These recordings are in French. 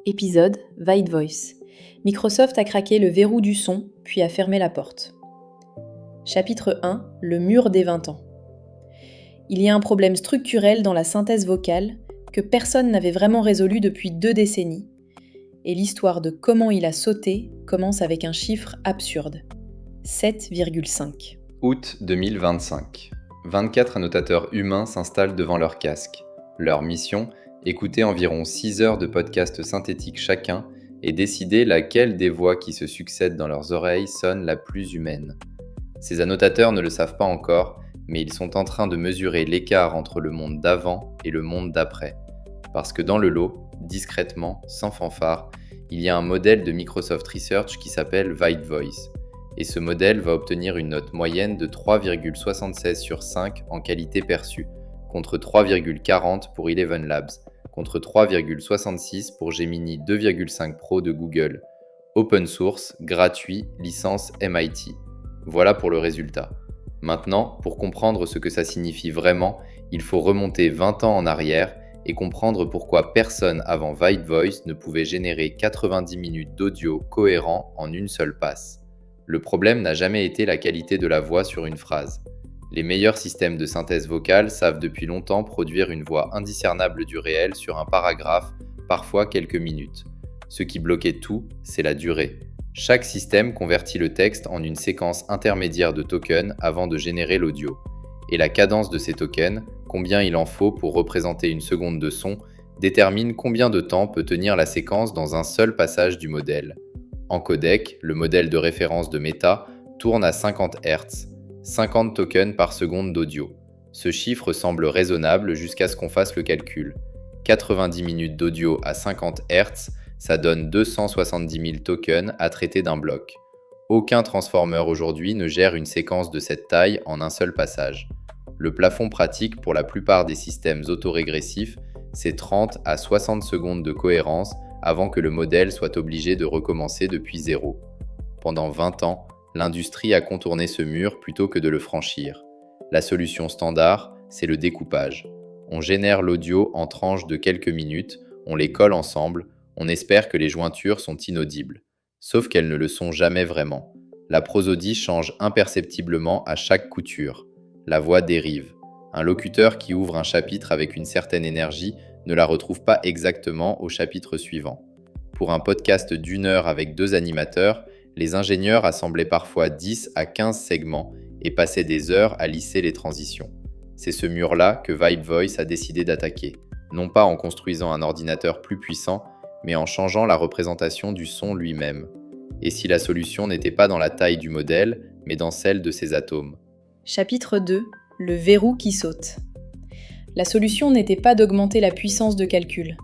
Épisode White Voice. Microsoft a craqué le verrou du son, puis a fermé la porte. Chapitre 1. Le mur des 20 ans. Il y a un problème structurel dans la synthèse vocale que personne n'avait vraiment résolu depuis 2 décennies. Et l'histoire de comment il a sauté commence avec un chiffre absurde. 7,5. Août 2025. 24 annotateurs humains s'installent devant leur casque. Leur mission, écouter environ 6 heures de podcasts synthétiques chacun et décider laquelle des voix qui se succèdent dans leurs oreilles sonne la plus humaine. Ces annotateurs ne le savent pas encore, mais ils sont en train de mesurer l'écart entre le monde d'avant et le monde d'après. Parce que dans le lot, discrètement, sans fanfare, il y a un modèle de Microsoft Research qui s'appelle White Voice. Et ce modèle va obtenir une note moyenne de 3,76 sur 5 en qualité perçue, contre 3,40 pour Eleven Labs, contre 3,66 pour Gemini 2,5 Pro de Google. Open source, gratuit, licence MIT. Voilà pour le résultat. Maintenant, pour comprendre ce que ça signifie vraiment, il faut remonter 20 ans en arrière et comprendre pourquoi personne avant White Voice ne pouvait générer 90 minutes d'audio cohérent en une seule passe. Le problème n'a jamais été la qualité de la voix sur une phrase. Les meilleurs systèmes de synthèse vocale savent depuis longtemps produire une voix indiscernable du réel sur un paragraphe, parfois quelques minutes. Ce qui bloquait tout, c'est la durée. Chaque système convertit le texte en une séquence intermédiaire de tokens avant de générer l'audio. Et la cadence de ces tokens, combien il en faut pour représenter une seconde de son, détermine combien de temps peut tenir la séquence dans un seul passage du modèle. En codec, le modèle de référence de Meta tourne à 50 Hz, 50 tokens par seconde d'audio. Ce chiffre semble raisonnable jusqu'à ce qu'on fasse le calcul. 90 minutes d'audio à 50 Hz, ça donne 270 000 tokens à traiter d'un bloc. Aucun transformer aujourd'hui ne gère une séquence de cette taille en un seul passage. Le plafond pratique pour la plupart des systèmes autorégressifs, c'est 30 à 60 secondes de cohérence avant que le modèle soit obligé de recommencer depuis zéro. Pendant 20 ans, l'industrie a contourné ce mur plutôt que de le franchir. La solution standard, c'est le découpage. On génère l'audio en tranches de quelques minutes, on les colle ensemble, on espère que les jointures sont inaudibles. Sauf qu'elles ne le sont jamais vraiment. La prosodie change imperceptiblement à chaque couture. La voix dérive. Un locuteur qui ouvre un chapitre avec une certaine énergie ne la retrouve pas exactement au chapitre suivant. Pour un podcast d'1 heure avec 2 animateurs, les ingénieurs assemblaient parfois 10 à 15 segments et passaient des heures à lisser les transitions. C'est ce mur-là que White Voice a décidé d'attaquer, non pas en construisant un ordinateur plus puissant, mais en changeant la représentation du son lui-même. Et si la solution n'était pas dans la taille du modèle, mais dans celle de ses atomes. Chapitre 2. Le verrou qui saute. La solution n'était pas d'augmenter la puissance de calcul.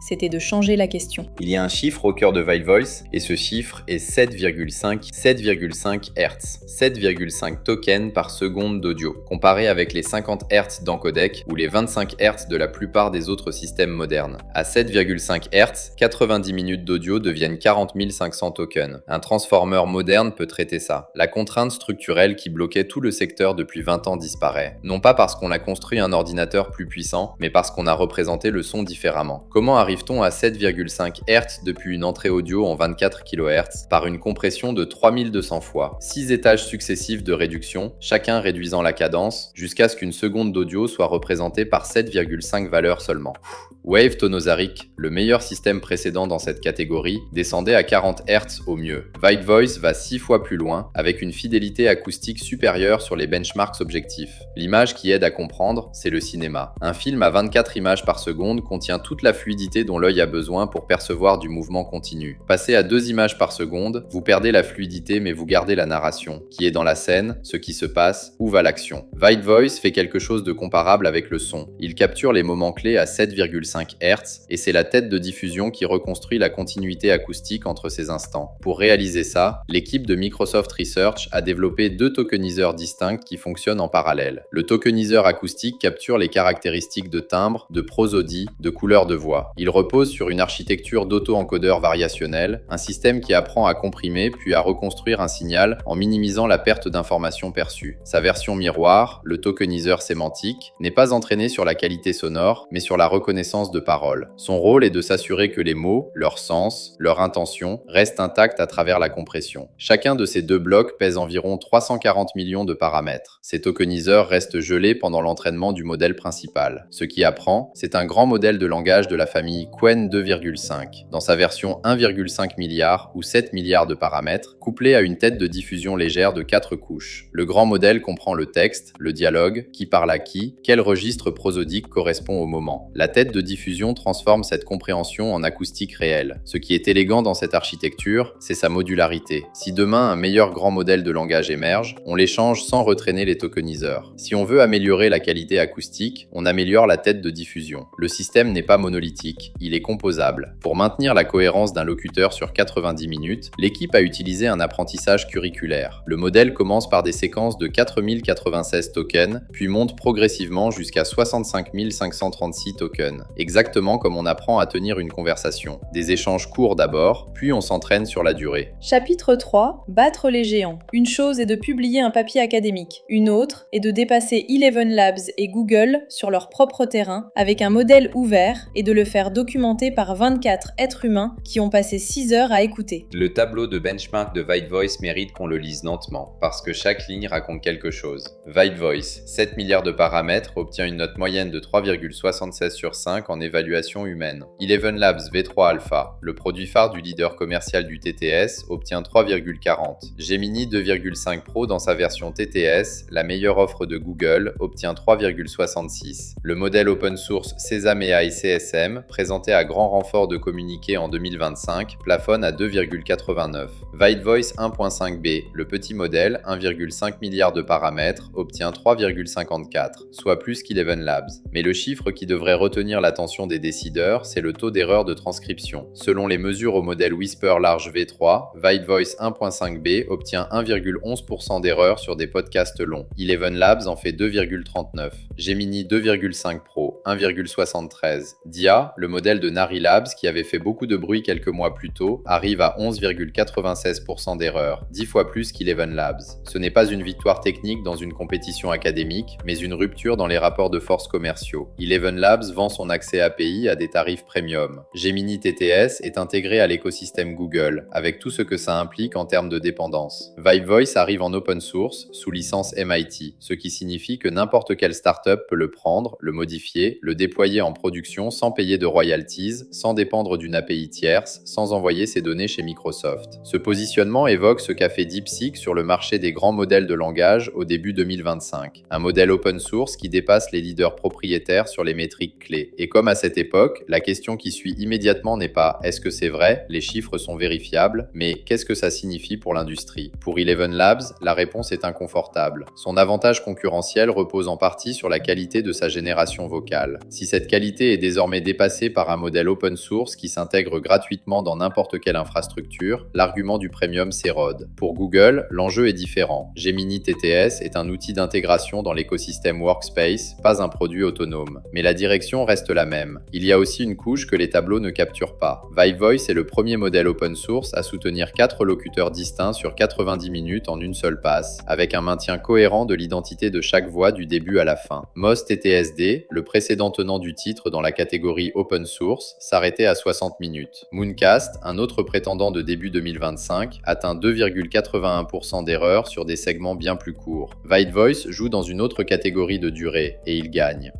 C'était de changer la question. Il y a un chiffre au cœur de White Voice, et ce chiffre est 7,5 Hz, 7,5 tokens par seconde d'audio, comparé avec les 50 Hz d'encodec ou les 25 Hz de la plupart des autres systèmes modernes. À 7,5 Hz, 90 minutes d'audio deviennent 40 500 tokens. Un transformer moderne peut traiter ça. La contrainte structurelle qui bloquait tout le secteur depuis 20 ans disparaît. Non pas parce qu'on a construit un ordinateur plus puissant, mais parce qu'on a représenté le son différemment. Comment arrive-t-on à 7,5 Hz depuis une entrée audio en 24 kHz par une compression de 3200 fois, 6 étages successifs de réduction, chacun réduisant la cadence, jusqu'à ce qu'une seconde d'audio soit représentée par 7,5 valeurs seulement. Wave Tonosaric, le meilleur système précédent dans cette catégorie, descendait à 40 Hz au mieux. White Voice va 6 fois plus loin, avec une fidélité acoustique supérieure sur les benchmarks objectifs. L'image qui aide à comprendre, c'est le cinéma. Un film à 24 images par seconde contient toute la fluidité dont l'œil a besoin pour percevoir du mouvement continu. Passé à 2 images par seconde, vous perdez la fluidité mais vous gardez la narration, qui est dans la scène, ce qui se passe, où va l'action. White Voice fait quelque chose de comparable avec le son. Il capture les moments clés à 7,5 Hz et c'est la tête de diffusion qui reconstruit la continuité acoustique entre ces instants. Pour réaliser ça, l'équipe de Microsoft Research a développé 2 tokeniseurs distincts qui fonctionnent en parallèle. Le tokeniseur acoustique capture les caractéristiques de timbre, de prosodie, de couleur de voix. Il repose sur une architecture d'auto-encodeur variationnel, un système qui apprend à comprimer puis à reconstruire un signal en minimisant la perte d'informations perçues. Sa version miroir, le tokeniseur sémantique, n'est pas entraîné sur la qualité sonore, mais sur la reconnaissance l'absence de parole. Son rôle est de s'assurer que les mots, leur sens, leur intention restent intacts à travers la compression. Chacun de ces deux blocs pèse environ 340 millions de paramètres. Ces tokeniseurs restent gelés pendant l'entraînement du modèle principal. Ce qui apprend, c'est un grand modèle de langage de la famille Qwen 2,5, dans sa version 1,5 milliard ou 7 milliards de paramètres, couplé à une tête de diffusion légère de 4 couches. Le grand modèle comprend le texte, le dialogue, qui parle à qui, quel registre prosodique correspond au moment. La tête de diffusion transforme cette compréhension en acoustique réelle. Ce qui est élégant dans cette architecture, c'est sa modularité. Si demain un meilleur grand modèle de langage émerge, on l'échange sans retraîner les tokeniseurs. Si on veut améliorer la qualité acoustique, on améliore la tête de diffusion. Le système n'est pas monolithique, il est composable. Pour maintenir la cohérence d'un locuteur sur 90 minutes, l'équipe a utilisé un apprentissage curriculaire. Le modèle commence par des séquences de 4096 tokens, puis monte progressivement jusqu'à 65 536 tokens, exactement comme on apprend à tenir une conversation. Des échanges courts d'abord, puis on s'entraîne sur la durée. Chapitre 3. Battre les géants. Une chose est de publier un papier académique. Une autre est de dépasser Eleven Labs et Google sur leur propre terrain avec un modèle ouvert et de le faire documenter par 24 êtres humains qui ont passé 6 heures à écouter. Le tableau de benchmark de ViteVoice mérite qu'on le lise lentement, parce que chaque ligne raconte quelque chose. ViteVoice, 7 milliards de paramètres, obtient une note moyenne de 3,76 sur 5 en évaluation humaine. Eleven Labs V3 Alpha, le produit phare du leader commercial du TTS, obtient 3,40. Gemini 2,5 Pro dans sa version TTS, la meilleure offre de Google, obtient 3,66. Le modèle open source Sesame AI CSM, présenté à grand renfort de communiqué en 2025, plafonne à 2,89. ViteVoice 1.5b, le petit modèle, 1,5 milliard de paramètres, obtient 3,54, soit plus qu'Eleven Labs. Mais le chiffre qui devrait retenir l'attention des décideurs, c'est le taux d'erreur de transcription. Selon les mesures au modèle Whisper Large V3, ViteVoice 1.5b obtient 1,11% d'erreur sur des podcasts longs. Eleven Labs en fait 2,39. Gemini 2,5 Pro, 1,73. Dia, le modèle de Nari Labs qui avait fait beaucoup de bruit quelques mois plus tôt, arrive à 11,96% d'erreur, 10 fois plus qu'Eleven Labs. Ce n'est pas une victoire technique dans une compétition académique, mais une rupture dans les rapports de force commerciaux. Eleven Labs vend son accès API à des tarifs premium. Gemini TTS est intégré à l'écosystème Google, avec tout ce que ça implique en termes de dépendance. ViteVoice arrive en open source, sous licence MIT, ce qui signifie que n'importe quelle startup peut le prendre, le modifier, le déployer en production sans payer de royalties, sans dépendre d'une API tierce, sans envoyer ses données chez Microsoft. Ce positionnement évoque ce qu'a fait DeepSeek sur le marché des grands modèles de langage au début 2025. Un modèle open source qui dépasse les leaders propriétaires sur les métriques clés. Et comme à cette époque, la question qui suit immédiatement n'est pas « est-ce que c'est vrai ? Les chiffres sont vérifiables », mais « qu'est-ce que ça signifie pour l'industrie ?» Pour Eleven Labs, la réponse est inconfortable. Son avantage concurrentiel repose en partie sur la qualité de sa génération vocale. Si cette qualité est désormais dépassée par un modèle open source qui s'intègre gratuitement dans n'importe quelle infrastructure, l'argument du premium s'érode. Pour Google, l'enjeu est différent. Gemini TTS est un outil d'intégration dans l'écosystème Workspace, pas un produit autonome. Mais la direction reste la même. Il y a aussi une couche que les tableaux ne capturent pas. ViteVoice est le premier modèle open source à soutenir 4 locuteurs distincts sur 90 minutes en une seule passe, avec un maintien cohérent de l'identité de chaque voix du début à la fin. Moz TTSD, le précédent tenant du titre dans la catégorie open source, s'arrêtait à 60 minutes. Mooncast, un autre prétendant de début 2025, atteint 2,81% d'erreur sur des segments bien plus courts. ViteVoice joue dans une autre catégorie de durée, et il gagne.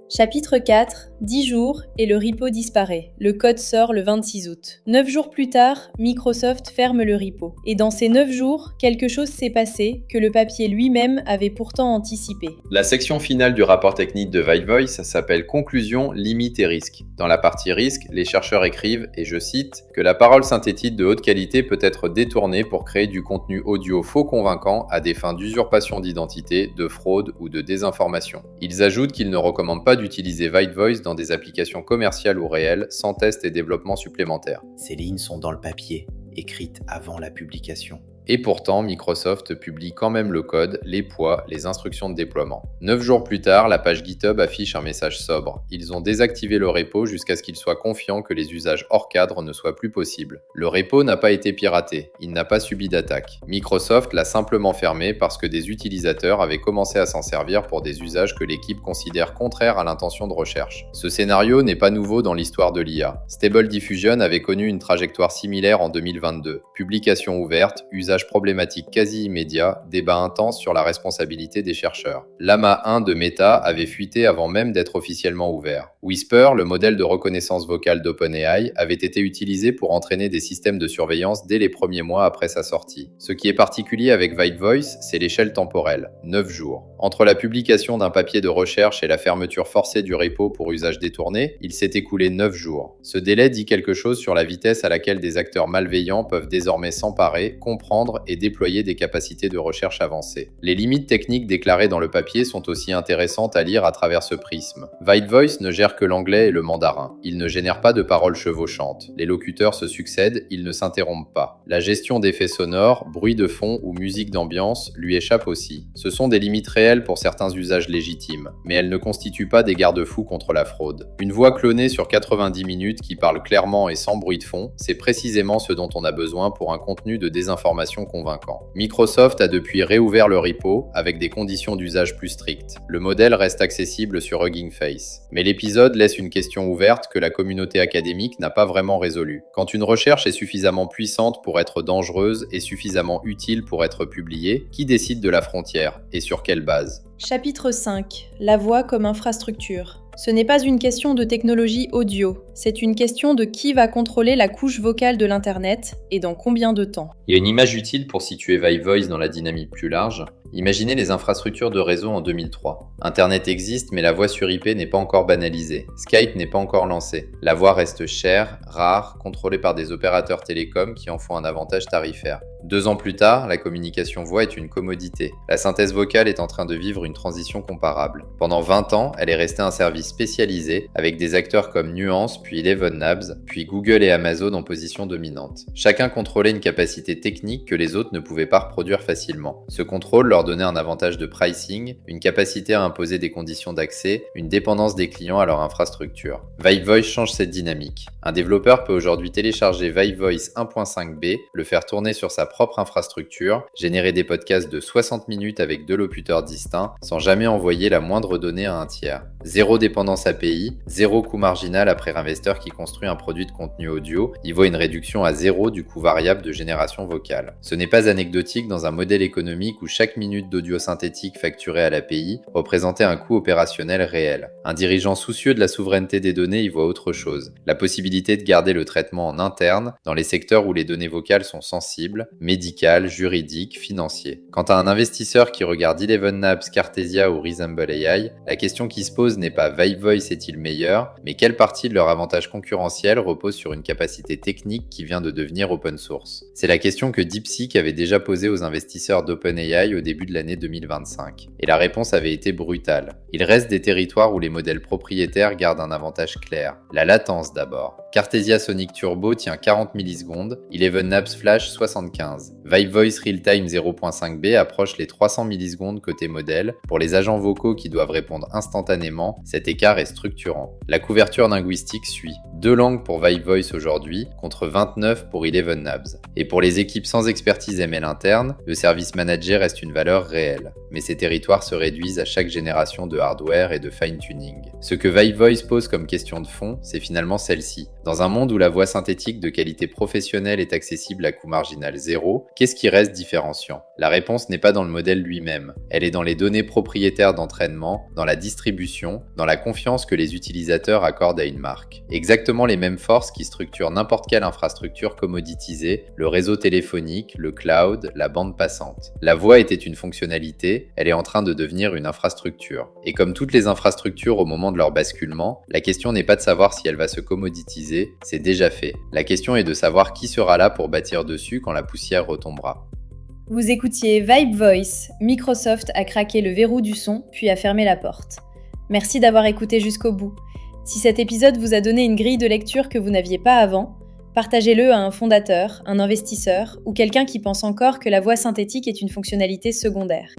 Chapitre 4. 10 jours et le repo disparaît. Le code sort le 26 août. 9 jours plus tard, Microsoft ferme le repo. Et dans ces 9 jours, quelque chose s'est passé que le papier lui-même avait pourtant anticipé. La section finale du rapport technique de ViteVoice s'appelle « Conclusion, limites et risques ». Dans la partie risques, les chercheurs écrivent, et je cite, que la parole synthétique de haute qualité peut être détournée pour créer du contenu audio faux convaincant à des fins d'usurpation d'identité, de fraude ou de désinformation. Ils ajoutent qu'ils ne recommandent pas d'utiliser ViteVoice dans des applications commerciales ou réelles sans test et développement supplémentaires. Ces lignes sont dans le papier, écrites avant la publication. Et pourtant, Microsoft publie quand même le code, les poids, les instructions de déploiement. 9 jours plus tard, la page GitHub affiche un message sobre. Ils ont désactivé le repo jusqu'à ce qu'ils soient confiants que les usages hors cadre ne soient plus possibles. Le repo n'a pas été piraté, il n'a pas subi d'attaque. Microsoft l'a simplement fermé parce que des utilisateurs avaient commencé à s'en servir pour des usages que l'équipe considère contraires à l'intention de recherche. Ce scénario n'est pas nouveau dans l'histoire de l'IA. Stable Diffusion avait connu une trajectoire similaire en 2022. Publication ouverte, usage problématique quasi immédiat, débat intense sur la responsabilité des chercheurs. Llama 1 de Meta avait fuité avant même d'être officiellement ouvert. Whisper, le modèle de reconnaissance vocale d'OpenAI, avait été utilisé pour entraîner des systèmes de surveillance dès les premiers mois après sa sortie. Ce qui est particulier avec Vibe Voice, c'est l'échelle temporelle, 9 jours. Entre la publication d'un papier de recherche et la fermeture forcée du repo pour usage détourné, il s'est écoulé 9 jours. Ce délai dit quelque chose sur la vitesse à laquelle des acteurs malveillants peuvent désormais s'emparer, comprendre et déployer des capacités de recherche avancées. Les limites techniques déclarées dans le papier sont aussi intéressantes à lire à travers ce prisme. Vibe Voice ne gère que l'anglais et le mandarin. Il ne génère pas de paroles chevauchantes. Les locuteurs se succèdent, ils ne s'interrompent pas. La gestion d'effets sonores, bruit de fond ou musique d'ambiance lui échappe aussi. Ce sont des limites réelles pour certains usages légitimes, mais elles ne constituent pas des garde-fous contre la fraude. Une voix clonée sur 90 minutes qui parle clairement et sans bruit de fond, c'est précisément ce dont on a besoin pour un contenu de désinformation convaincant. Microsoft a depuis réouvert le repo avec des conditions d'usage plus strictes. Le modèle reste accessible sur Hugging Face. Mais l'épisode laisse une question ouverte que la communauté académique n'a pas vraiment résolue. Quand une recherche est suffisamment puissante pour être dangereuse et suffisamment utile pour être publiée, qui décide de la frontière et sur quelle base ? Chapitre 5. La voix comme infrastructure. Ce n'est pas une question de technologie audio, c'est une question de qui va contrôler la couche vocale de l'Internet et dans combien de temps. Il y a une image utile pour situer Vibe Voice dans la dynamique plus large. Imaginez les infrastructures de réseau en 2003. Internet existe, mais la voix sur IP n'est pas encore banalisée. Skype n'est pas encore lancé. La voix reste chère, rare, contrôlée par des opérateurs télécoms qui en font un avantage tarifaire. 2 ans plus tard, la communication voix est une commodité. La synthèse vocale est en train de vivre une transition comparable. Pendant 20 ans, elle est restée un service spécialisé avec des acteurs comme Nuance, puis Eleven Labs, puis Google et Amazon en position dominante. Chacun contrôlait une capacité technique que les autres ne pouvaient pas reproduire facilement. Ce contrôle leur donnait un avantage de pricing, une capacité à imposer des conditions d'accès, une dépendance des clients à leur infrastructure. Vibe Voice change cette dynamique. Un développeur peut aujourd'hui télécharger Vibe Voice 1.5b, le faire tourner sur sa propre infrastructure, générer des podcasts de 60 minutes avec 2 locuteurs distincts, sans jamais envoyer la moindre donnée à un tiers. Zéro dépendance API, zéro coût marginal après l'investisseur qui construit un produit de contenu audio, y voit une réduction à zéro du coût variable de génération vocale. Ce n'est pas anecdotique dans un modèle économique où chaque minute d'audio synthétique facturée à l'API représentait un coût opérationnel réel. Un dirigeant soucieux de la souveraineté des données y voit autre chose, la possibilité de garder le traitement en interne dans les secteurs où les données vocales sont sensibles, médical, juridique, financier. Quant à un investisseur qui regarde Eleven Labs, Cartesia ou Reasonable AI, la question qui se pose n'est pas Vibe Voice est-il meilleur, mais quelle partie de leur avantage concurrentiel repose sur une capacité technique qui vient de devenir open source. C'est la question que DeepSeek avait déjà posée aux investisseurs d'OpenAI au début de l'année 2025. Et la réponse avait été brutale. Il reste des territoires où les modèles propriétaires gardent un avantage clair. La latence d'abord. Cartesia Sonic Turbo tient 40 millisecondes, Eleven Labs Flash 75. Vibe Voice Realtime 0.5b approche les 300 millisecondes côté modèle. Pour les agents vocaux qui doivent répondre instantanément, cet écart est structurant. La couverture linguistique suit. 2 langues pour Vibe Voice aujourd'hui, contre 29 pour Eleven Labs. Et pour les équipes sans expertise ML interne, le service manager reste une valeur réelle. Mais ces territoires se réduisent à chaque génération de hardware et de fine-tuning. Ce que Vibe Voice pose comme question de fond, c'est finalement celle-ci. Dans un monde où la voix synthétique de qualité professionnelle est accessible à coût marginal zéro, qu'est-ce qui reste différenciant ? La réponse n'est pas dans le modèle lui-même. Elle est dans les données propriétaires d'entraînement, dans la distribution, dans la confiance que les utilisateurs accordent à une marque. Exactement les mêmes forces qui structurent n'importe quelle infrastructure commoditisée, le réseau téléphonique, le cloud, la bande passante. La voix était une fonctionnalité, elle est en train de devenir une infrastructure. Et comme toutes les infrastructures au moment de leur basculement, la question n'est pas de savoir si elle va se commoditiser, c'est déjà fait. La question est de savoir qui sera là pour bâtir dessus quand la poussière retombera. Vous écoutiez Vibe Voice. Microsoft a craqué le verrou du son, puis a fermé la porte. Merci d'avoir écouté jusqu'au bout. Si cet épisode vous a donné une grille de lecture que vous n'aviez pas avant, Partagez-le à un fondateur, un investisseur ou quelqu'un qui pense encore que la voix synthétique est une fonctionnalité secondaire.